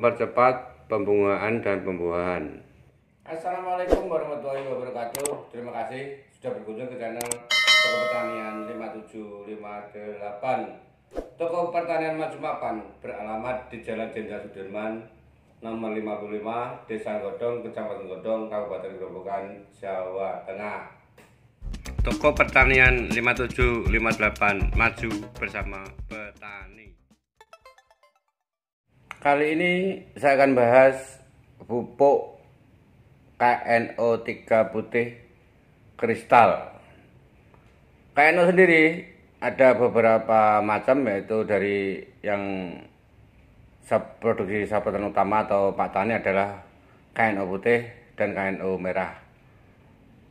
mempercepat pembungaan dan pembuahan. Assalamualaikum warahmatullahi wabarakatuh. Terima kasih sudah berkunjung ke channel Toko Pertanian 5758. Toko Pertanian Maju Mapan beralamat di Jalan Jenderal Sudirman nomor 55, Desa Godong, Kecamatan Godong, Kabupaten Grobogan, Jawa Tengah. Toko Pertanian 5758, maju bersama petani. Kali ini saya akan bahas pupuk KNO3 putih kristal. KNO sendiri ada beberapa macam, yaitu dari yang produksi sampatan utama atau Pak Tani adalah KNO putih dan KNO merah.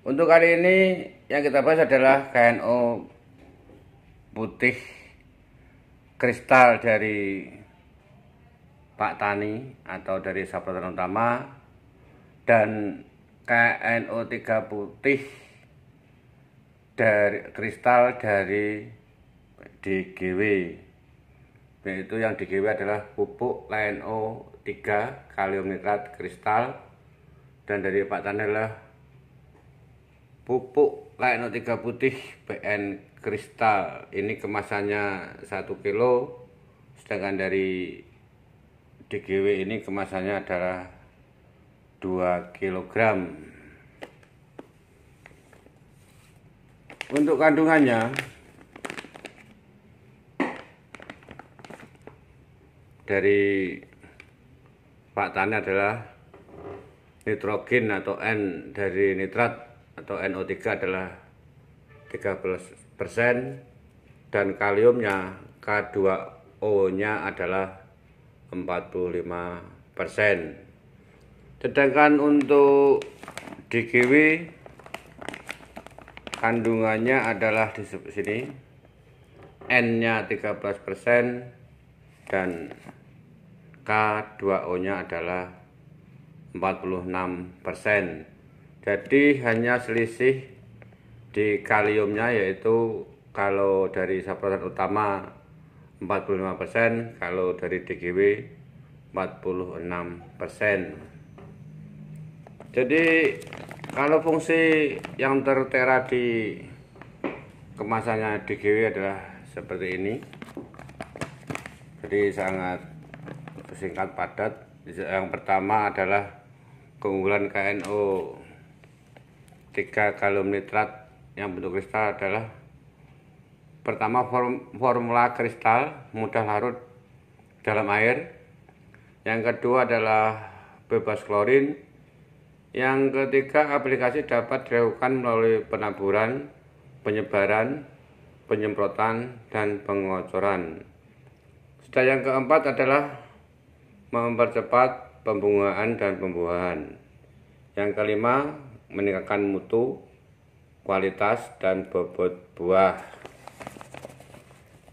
Untuk kali ini yang kita bahas adalah KNO putih kristal dari Pak Tani atau dari sampatan utama, dan KNO3 putih dari kristal dari DGW, yaitu yang DGW adalah pupuk KNO3 kalium nitrat kristal, dan dari Pak Tani adalah pupuk KNO3 putih PN kristal. Ini kemasannya 1 kilo, sedangkan dari DGW ini kemasannya adalah 2 kg. Untuk kandungannya, dari Pak Tani adalah nitrogen atau N dari nitrat atau NO3 adalah 13%, dan kaliumnya K2O nya adalah 45%. Sedangkan untuk DGW kandungannya adalah di sini, N nya 13% dan K2O nya adalah 46%. Jadi hanya selisih di kaliumnya, yaitu kalau dari sampatan utama 45%, kalau dari DGW 46%. Jadi kalau fungsi yang tertera di kemasannya DGW adalah seperti ini. Jadi sangat singkat padat. Yang pertama adalah keunggulan KNO 3 kalium nitrat yang bentuk kristal adalah pertama, formula kristal mudah larut dalam air. Yang kedua adalah bebas klorin. Yang ketiga, aplikasi dapat dilakukan melalui penaburan, penyebaran, penyemprotan, dan pengocoran. Sedang yang keempat adalah mempercepat pembungaan dan pembuahan. Yang kelima, meningkatkan mutu, kualitas, dan bobot buah.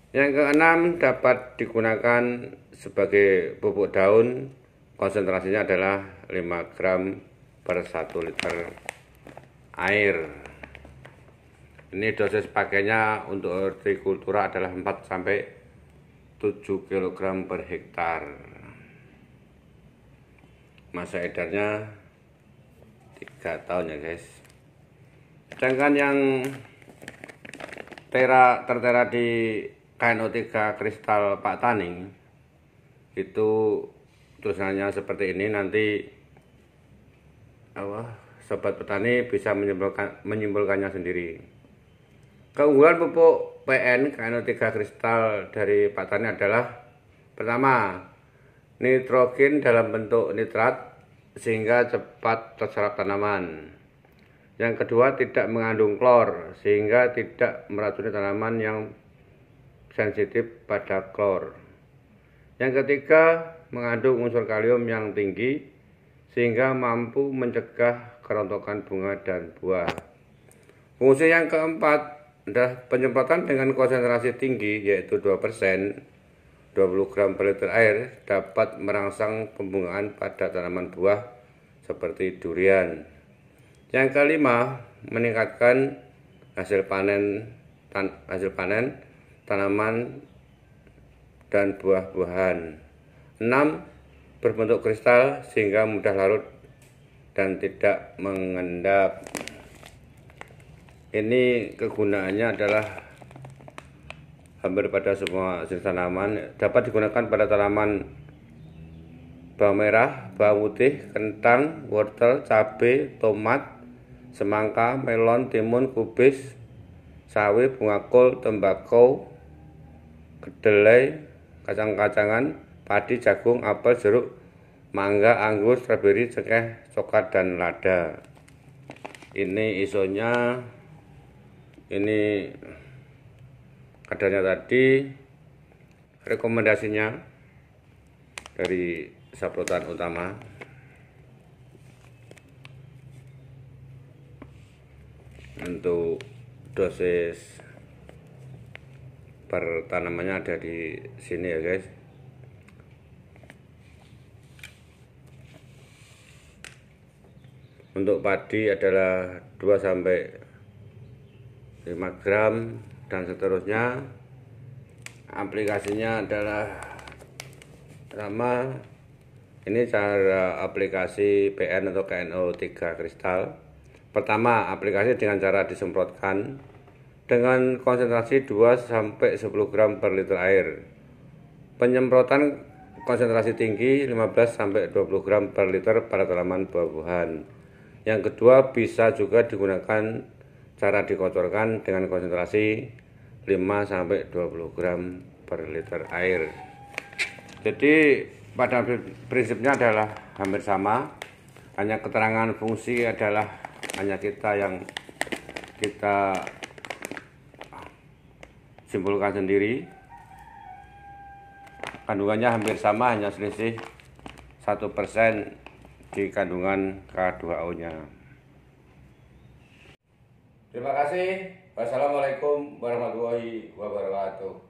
Yang keenam, dapat digunakan sebagai pupuk daun. Konsentrasinya adalah 5 gram per 1 liter air. Ini dosis pakainya untuk hortikultura adalah 4-7 kg per hektar. Masa edarnya 3 tahun ya guys. Sedangkan yang tertera di KNO3 kristal Pak Tani itu tulisannya seperti ini. Nanti sobat petani bisa menyimpulkannya sendiri. Keunggulan pupuk PN KNO3 kristal dari Pak Tani adalah pertama, nitrogen dalam bentuk nitrat sehingga cepat terserap tanaman. Yang kedua, tidak mengandung klor sehingga tidak meracuni tanaman yang sensitif pada klor. Yang ketiga, mengandung unsur kalium yang tinggi sehingga mampu mencegah kerontokan bunga dan buah. Fungsi yang keempat adalah penyemprotan dengan konsentrasi tinggi, yaitu 2%, 20 gram per liter air, dapat merangsang pembungaan pada tanaman buah seperti durian. Yang kelima, meningkatkan hasil panen tanaman dan buah-buahan. 6. berbentuk kristal sehingga mudah larut dan tidak mengendap. Ini kegunaannya adalah hampir pada semua jenis tanaman. Dapat digunakan pada tanaman bawang merah, bawang putih, kentang, wortel, cabai, tomat, semangka, melon, timun, kubis, sawi, bunga kol, tembakau, kedelai, kacang-kacangan, padi, jagung, apel, jeruk, mangga, anggur, stroberi, cengkeh, coklat, dan lada. Ini isonya, ini kadarnya tadi, rekomendasinya dari Saprotan Utama. Untuk dosis per tanamannya ada di sini ya guys. Untuk padi adalah 2-5 gram dan seterusnya. Aplikasinya adalah sama. Ini cara aplikasi PN atau KNO3 kristal. Pertama, aplikasi dengan cara disemprotkan dengan konsentrasi 2-10 gram per liter air. Penyemprotan konsentrasi tinggi 15-20 gram per liter pada tanaman buah-buahan. Yang kedua, bisa juga digunakan cara dikocorkan dengan konsentrasi 5-20 gram per liter air. Jadi pada prinsipnya adalah hampir sama, hanya keterangan fungsi adalah hanya kita yang kita simpulkan sendiri. Kandungannya hampir sama, hanya selisih 1% di kandungan K2O-nya. Terima kasih. Wassalamualaikum warahmatullahi wabarakatuh.